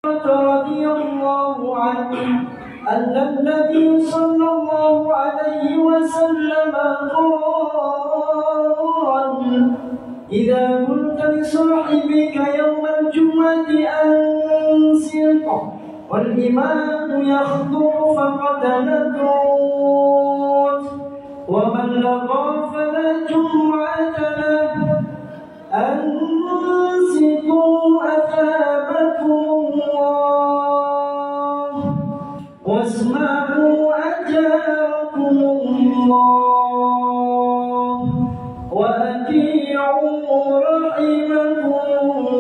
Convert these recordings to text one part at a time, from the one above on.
رضي الله عنه أن النبي صلى الله عليه وسلم قال: إذا قلت لصاحبك يوم الجمعة أنصت والإمام يخطب فقد نذرت، ومن لغى فلا جمعة له. أنصتوا أثابكم الله واسمعوا أجاركم الله وأطيعوا رحمكم الله.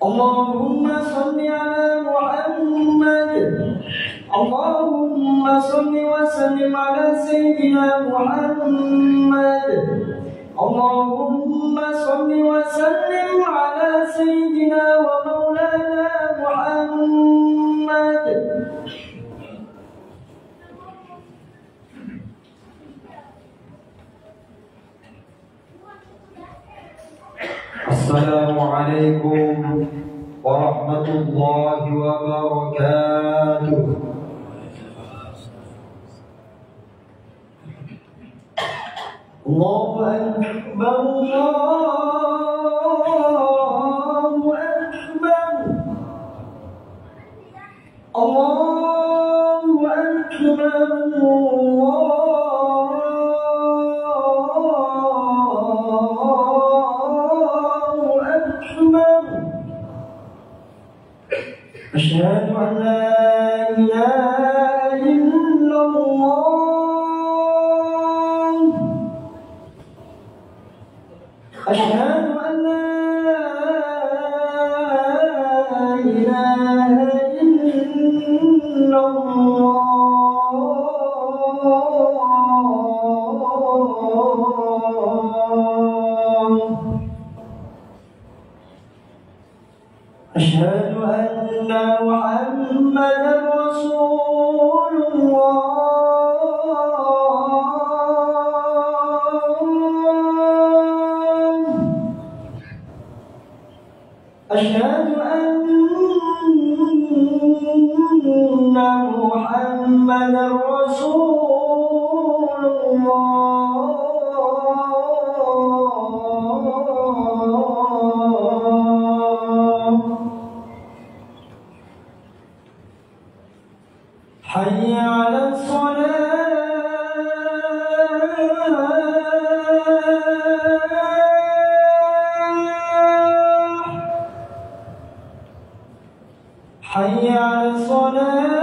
اللهم صل على محمد. اللهم صل وسلم على سيدنا محمد. اللهم صل وسلم على سيدنا ومولانا محمد. السلام عليكم ورحمة الله وبركاته. الله أكبر الله أكبر الله أكبر الله أكبر. أشهد أن لا إله إلا الله. أشهد أن لا إله إلا الله. أشهد أن محمدا رسول الله. أشهد أن محمدا رسول الله. حي على الصلاة. حي على الصلاة.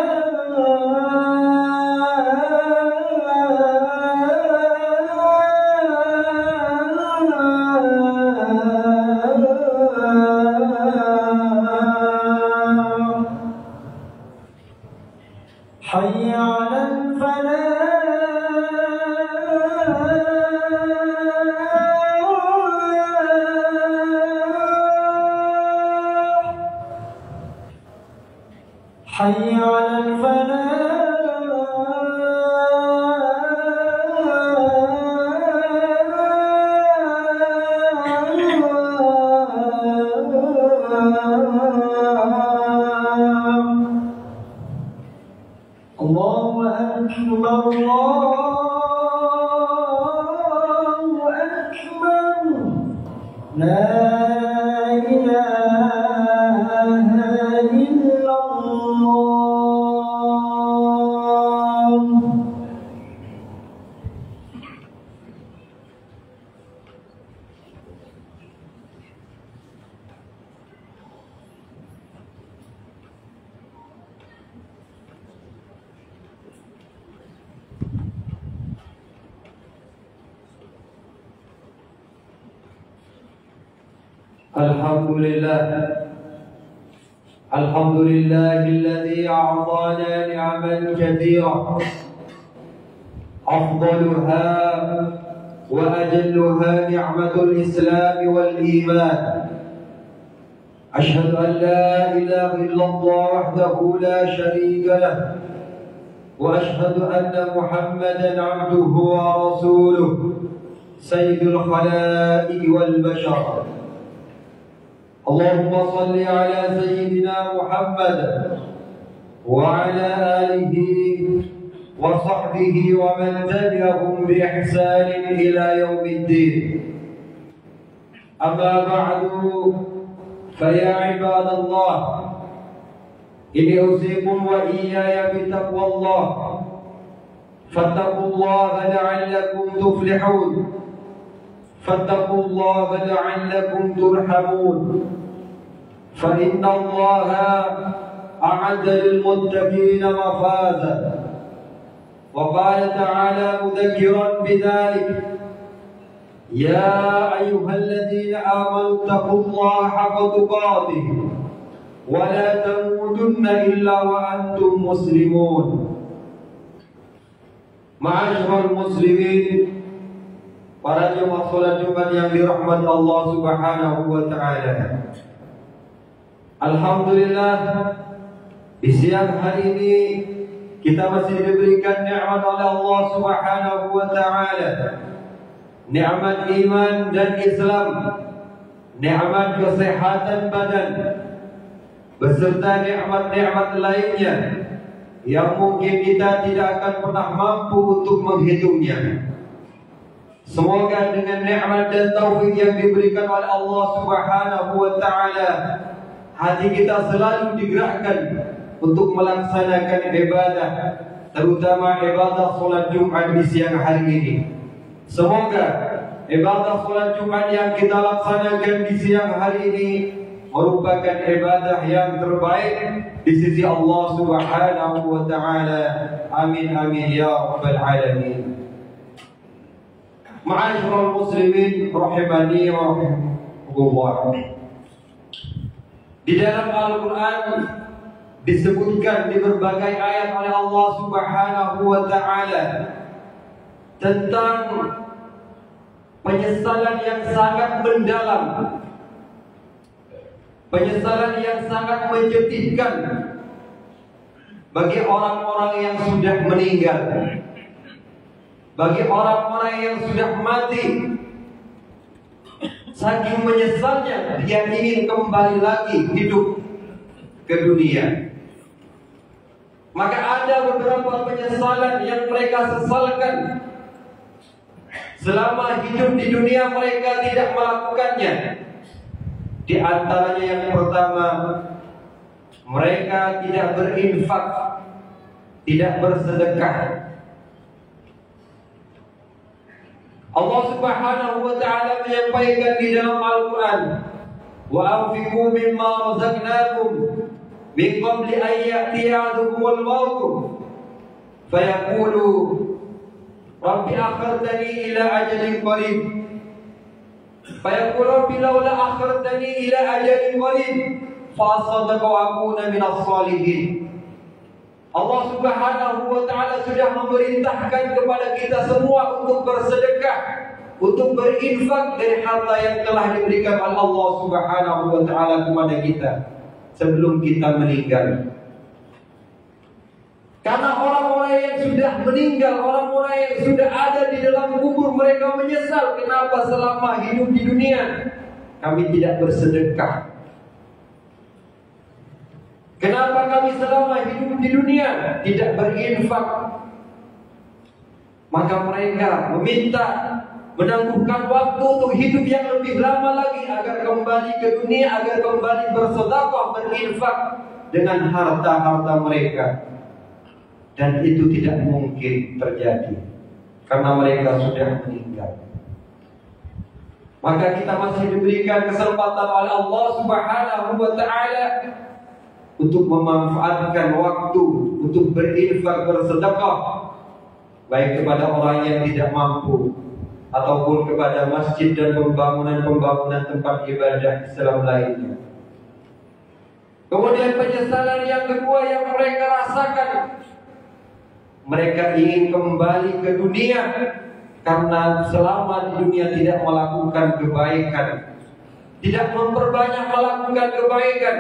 حي على الفلاح. حي على الفلاح. الله أكبر الله أكبر. لا إله إلا الله. الحمد لله الذي أعطانا نعما كثيرة، أفضلها وأجلها نعمة الإسلام والإيمان. أشهد أن لا إله إلا الله وحده لا شريك له، وأشهد أن محمدا عبده ورسوله سيد الخلائق والبشر. اللهم صل على سيدنا محمد وعلى آله وصحبه ومن تبعهم بإحسان إلى يوم الدين. أما بعد فيا عباد الله، إني أوصيكم وإياي بتقوى الله، فاتقوا الله لعلكم تفلحون، فاتقوا الله لعلكم ترحمون، فإن الله أعد للمتقين مفازا. وقال تعالى مذكرا بذلك: يا أيها الذين آمنوا اتقوا الله حق تقاته ولا تموتن إلا وأنتم مسلمون. Ma'asyiral muslimin, para jemaah salat Jumat yang dirahmati Allah Subhanahu wa taala. Alhamdulillah, di siang hari ini kita masih diberikan nikmat oleh Allah Subhanahu wa taala. Nikmat iman dan Islam, nikmat kesehatan badan, beserta nikmat-nikmat lainnya yang mungkin kita tidak akan pernah mampu untuk menghitungnya. Semoga dengan nikmat dan taufik yang diberikan oleh Allah Subhanahu wa taala, hati kita selalu digerakkan untuk melaksanakan ibadah, terutama ibadah salat Jumat di siang hari ini. Semoga ibadah salat Jumat yang kita laksanakan di siang hari ini merupakan ibadah yang terbaik di sisi Allah Subhanahu wa taala. Amin amin ya rabbal alamin. Ma'asyiral muslimin rahimani wa rahimakumullah. Di dalam Al-Qur'an disebutkan di berbagai ayat oleh Allah Subhanahu wa taala tentang penyesalan yang sangat mendalam, penyesalan yang sangat menyedihkan bagi orang-orang yang sudah meninggal, bagi orang-orang yang sudah mati. Saking menyesalnya, dia ingin kembali lagi hidup ke dunia. Maka ada beberapa penyesalan yang mereka sesalkan selama hidup di dunia, mereka tidak melakukannya. Di antaranya yang pertama, mereka tidak berinfak, tidak bersedekah. Allah Subhanahu wa taala menyampaikan di dalam Al-Qur'an, "Wa anfiqu mimma razaqnakum min qabli an ya'tiya ahadukumul maut fayaqulu rabbi akhartani ila ajalin qarib fayaqulu rabbi laula akhartani ila ajalin qarib fa asaddaqa wa akuna minas salihin." Allah Subhanahu wa taala sudah memerintahkan kepada kita semua untuk bersedekah, untuk berinfak dari harta yang telah diberikan oleh Allah Subhanahu wa taala kepada kita sebelum kita meninggal. Karena orang-orang yang sudah meninggal, orang-orang yang sudah ada di dalam kubur, mereka menyesal kenapa selama hidup di dunia kami tidak bersedekah. Kenapa kami selama hidup di dunia tidak berinfak? Maka mereka meminta menangguhkan waktu untuk hidup yang lebih lama lagi agar kembali ke dunia, agar kembali bersedekah, berinfak dengan harta-harta mereka. Dan itu tidak mungkin terjadi karena mereka sudah meninggal. Maka kita masih diberikan kesempatan oleh Allah Subhanahu wa taala untuk memanfaatkan waktu untuk berinfak, bersedekah, baik kepada orang yang tidak mampu ataupun kepada masjid dan pembangunan tempat ibadah Islam lainnya. Kemudian penyesalan yang kedua yang mereka rasakan, mereka ingin kembali ke dunia karena selama di dunia tidak melakukan kebaikan, tidak memperbanyak melakukan kebaikan.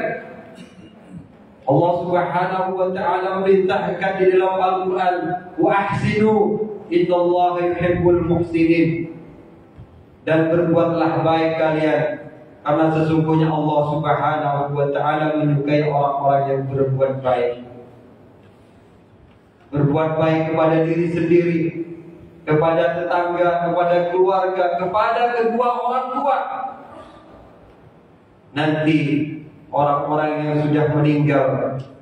Allah Subhanahu wa taala merintahkan di dalam Al-Qur'an, "Wa ahsinu innallaha yuhibbul muhsinin." Dan berbuatlah baik kalian, karena sesungguhnya Allah Subhanahu wa taala menyukai orang-orang yang berbuat baik. Berbuat baik kepada diri sendiri, kepada tetangga, kepada keluarga, kepada kedua orang tua. Nanti orang-orang yang sudah meninggal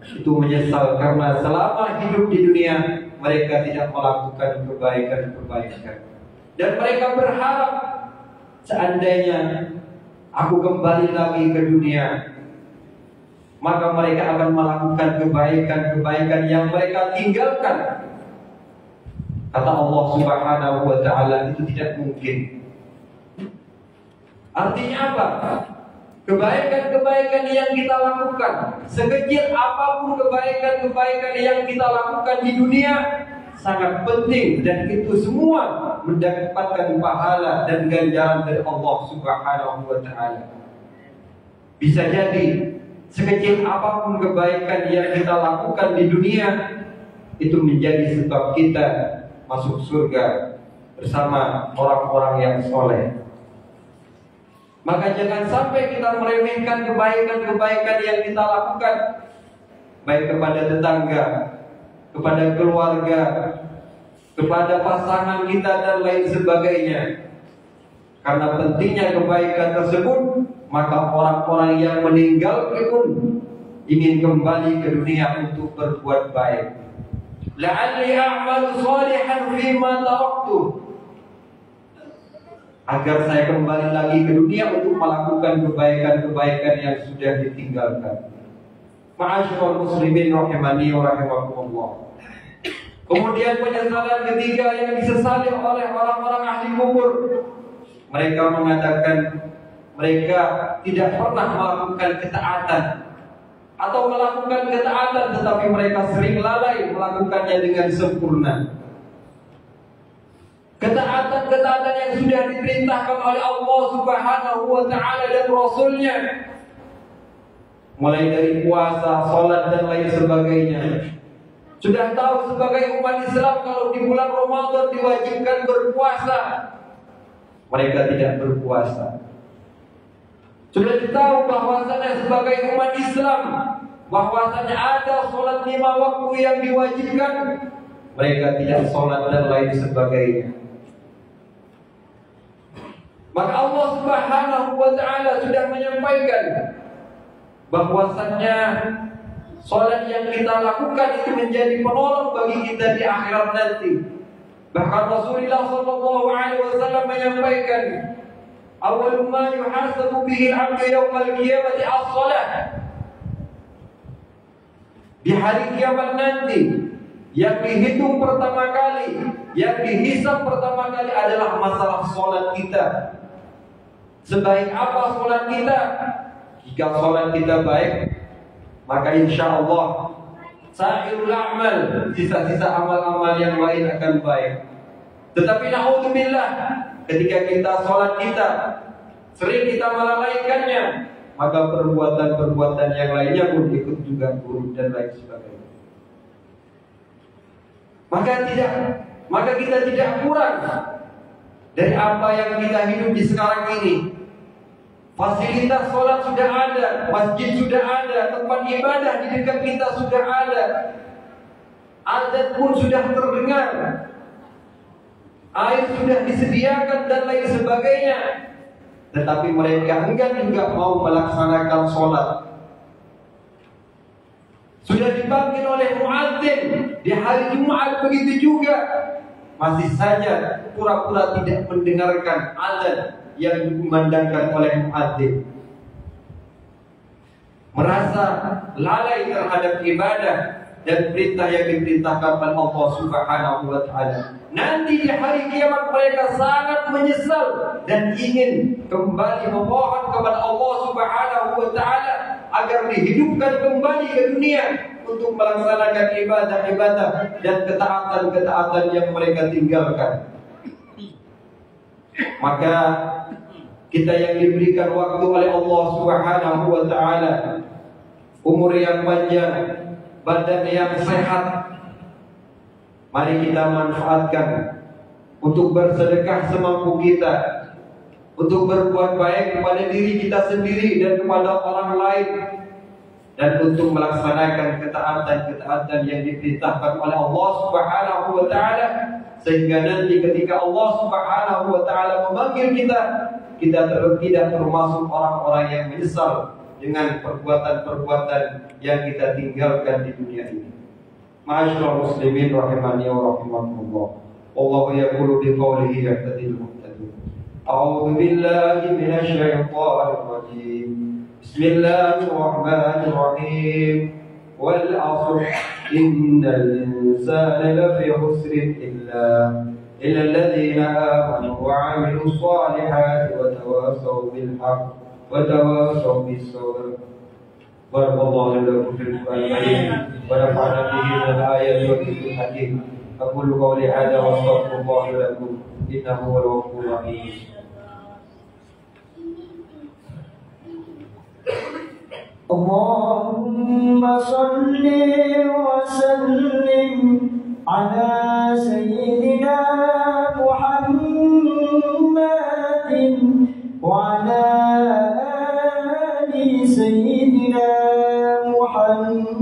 itu menyesal karena selama hidup di dunia mereka tidak melakukan kebaikan-kebaikan. Dan mereka berharap, seandainya aku kembali lagi ke dunia, maka mereka akan melakukan kebaikan-kebaikan yang mereka tinggalkan. Kata Allah Subhanahu wa taala, itu tidak mungkin. Artinya apa? Kebaikan-kebaikan yang kita lakukan, sekecil apapun kebaikan-kebaikan yang kita lakukan di dunia, sangat penting, dan itu semua mendapatkan pahala dan ganjaran dari Allah Subhanahu wa taala. Bisa jadi sekecil apapun kebaikan yang kita lakukan di dunia, itu menjadi sebab kita masuk surga bersama orang-orang yang soleh. Maka jangan sampai kita meremehkan kebaikan-kebaikan yang kita lakukan, baik kepada tetangga, kepada keluarga, kepada pasangan kita dan lain sebagainya. Karena pentingnya kebaikan tersebut, maka orang-orang yang meninggal pun ingin kembali ke dunia untuk berbuat baik. La'alli a'malu shalihan fima taraktu, agar saya kembali lagi ke dunia untuk melakukan kebaikan-kebaikan yang sudah ditinggalkan. Ma'asyiral muslimin rahimani wa rahimakumullah. Kemudian penyesalan ketiga yang disesali oleh orang-orang ahli kubur, mereka mengatakan mereka tidak pernah melakukan ketaatan, atau melakukan ketaatan tetapi mereka sering lalai melakukannya dengan sempurna. Ketaatan-ketaatan yang sudah diperintahkan oleh Allah Subhanahu wa taala dan Rasulnya, mulai dari puasa, sholat dan lain sebagainya. Sudah tahu sebagai umat Islam kalau di bulan Ramadan diwajibkan berpuasa, mereka tidak berpuasa. Sudah ditahu bahwasanya sebagai umat Islam bahwasanya ada sholat 5 waktu yang diwajibkan, mereka tidak sholat dan lain sebagainya. Maka Allah Subhanahu wa taala sudah menyampaikan bahwasannya salat yang kita lakukan itu menjadi penolong bagi kita di akhirat nanti. Bahkan Rasulullah sallallahu alaihi wasallam menyampaikan, "Awwalu ma yuhasabu bihi al-'abdu yawmal qiyamati as-shalah." Di hari kiamat nanti, yang dihitung pertama kali, yang dihisab pertama kali adalah masalah salat kita. Sebaik apa sholat kita? Jika sholat kita baik, maka insya Allah sa'irul a'mal, sisa-sisa amal-amal yang lain akan baik. Tetapi na'udzubillah, ketika kita sholat kita sering kita melalaikannya, maka perbuatan-perbuatan yang lainnya pun ikut juga buruk dan lain sebagainya. Maka kita tidak kurang dari apa yang kita hidup di sekarang ini. Fasilitas sholat sudah ada, masjid sudah ada, tempat ibadah di dekat kita sudah ada, azan pun sudah terdengar, air sudah disediakan dan lain sebagainya. Tetapi mereka enggan juga mau melaksanakan sholat. Sudah dipanggil oleh muadzin di hari Jumat, begitu juga masih saja pura-pura tidak mendengarkan azan yang dikumandangkan oleh muadzin. Merasa lalai terhadap ibadah dan perintah yang diperintahkan oleh Allah Subhanahu wa taala. Nanti di hari kiamat mereka sangat menyesal dan ingin kembali memohon kepada Allah Subhanahu wa taala agar dihidupkan kembali ke dunia untuk melaksanakan ibadah-ibadah dan ketaatan-ketaatan yang mereka tinggalkan. Maka kita yang diberikan waktu oleh Allah Subhanahu wa taala umur yang panjang, badan yang sehat. Mari kita manfaatkan untuk bersedekah semampu kita, untuk berbuat baik kepada diri kita sendiri dan kepada orang lain, dan untuk melaksanakan ketaatan-ketaatan yang diperintahkan oleh Allah Subhanahu wa taala, sehingga nanti ketika Allah Subhanahu wa taala memanggil kita tidak termasuk orang-orang yang menyesal dengan perbuatan-perbuatan yang kita tinggalkan di dunia ini. Ma'asyiral muslimin rahimani wa rahimakumullah. Wallahu yaqulu bi qawlihi yahtadil muhtadin. A'udzu billahi minasy syaithanir rajim. Bismillahirrahmanirrahim. Wal 'ashr innal insana lafi khusr illa alladhina amanu wa 'amilus solihati wa tawassaw bil haqq wa tawassaw bis sabr. Barakallahu lakum fil Qur'anil karim wa nafa'ana bihi min al-ayati wa dhikril hakim. Aqulu qawli hadha wa astaghfirullaha lakum innahu huwal ghafurur rahim. Allahumma salli wa sallim ala sayyidina Muhammadin wa ala ali sayyidina Muhammad.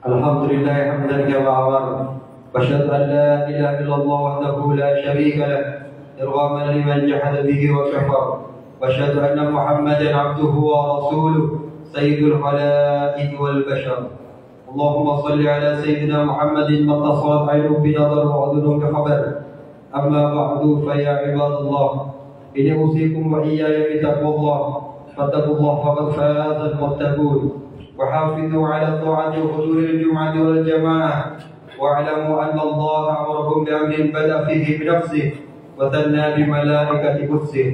Alhamdulillah hamdan kama amar. Wa asyhadu an la ilaha illallah wahdahu la syarika lah, irghaman liman jahada bihi wa kafar. Wa asyhadu anna Muhammadan abduhu wa rasuluh, sayyidul khalaiqi wal bashar. Allahumma salli ala sayyidina Muhammadin man tasarat 'aynuhu bi nadar wa udhunun bi khabar. Amma ba'du fa ya ibadallah, inni usikum wa iyaya bi taqwallah. Fattaqullaha faqad faza al-muttaqun. وحافظوا على الطاعة وحضور الجمعة والجماعة واعلموا أن الله أمركم بأمر بدأ فيه بنفسه وثنى بملائكة قدسه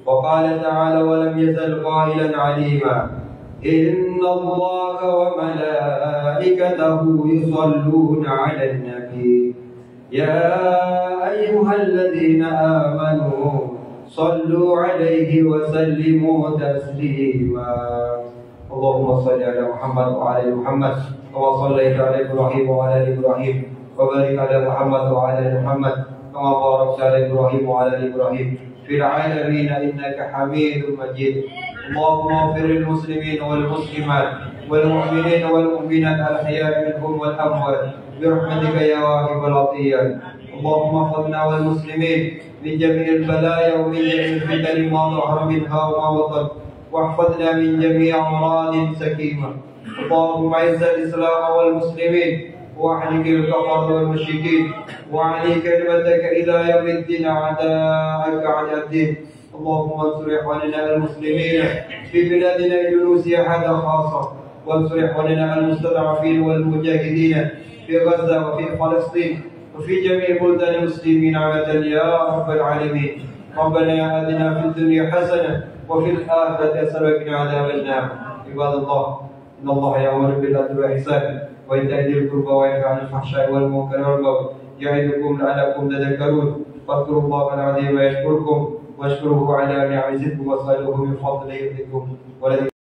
وقال تعالى ولم يزل قائلا عليما إن الله وملائكته يصلون على النبي يا أيها الذين آمنوا صلوا عليه وسلموا تسليما اللهم صل على محمد وعلى ال محمد كما صليت على ابراهيم وعلى ال ابراهيم وبارك على محمد وعلى ال محمد كما باركت على ابراهيم وعلى ال ابراهيم في العالمين انك حميد مجيد. اللهم اغفر للمسلمين والمسلمات والمؤمنين والمؤمنات الاحياء منهم والاموات برحمتك يا واهب العطيات. اللهم احفظنا والمسلمين من جميع البلايا ومن جميع الفتن ما ظهر منها وما بطن، واحفظنا من جميع أمراض سكيمة. اللهم اعز الإسلام والمسلمين واحرق الكفر والمشركين واعلي كلمتك إلى يوم الدين أعداءك أعداء الدين. اللهم انصر إخواننا المسلمين في بلادنا إندونيسيا هذا خاصة، وانصر إخواننا المستضعفين والمجاهدين في غزة وفي فلسطين وفي جميع بلدان المسلمين عامة يا رب العالمين. ربنا آتنا في الدنيا حسنة وفي الآخرة حسنة وقنا عذاب النار. عباد الله إن الله يأمر بالعدل والإحسان وإيتاء ذي القربى وينهى عن الفحشاء والمنكر والبغي يعظكم لعلكم تذكرون. فاذكروا الله العظيم يشكركم واشكروه على نعمه يزدكم واسألوه من فضله يزدكم.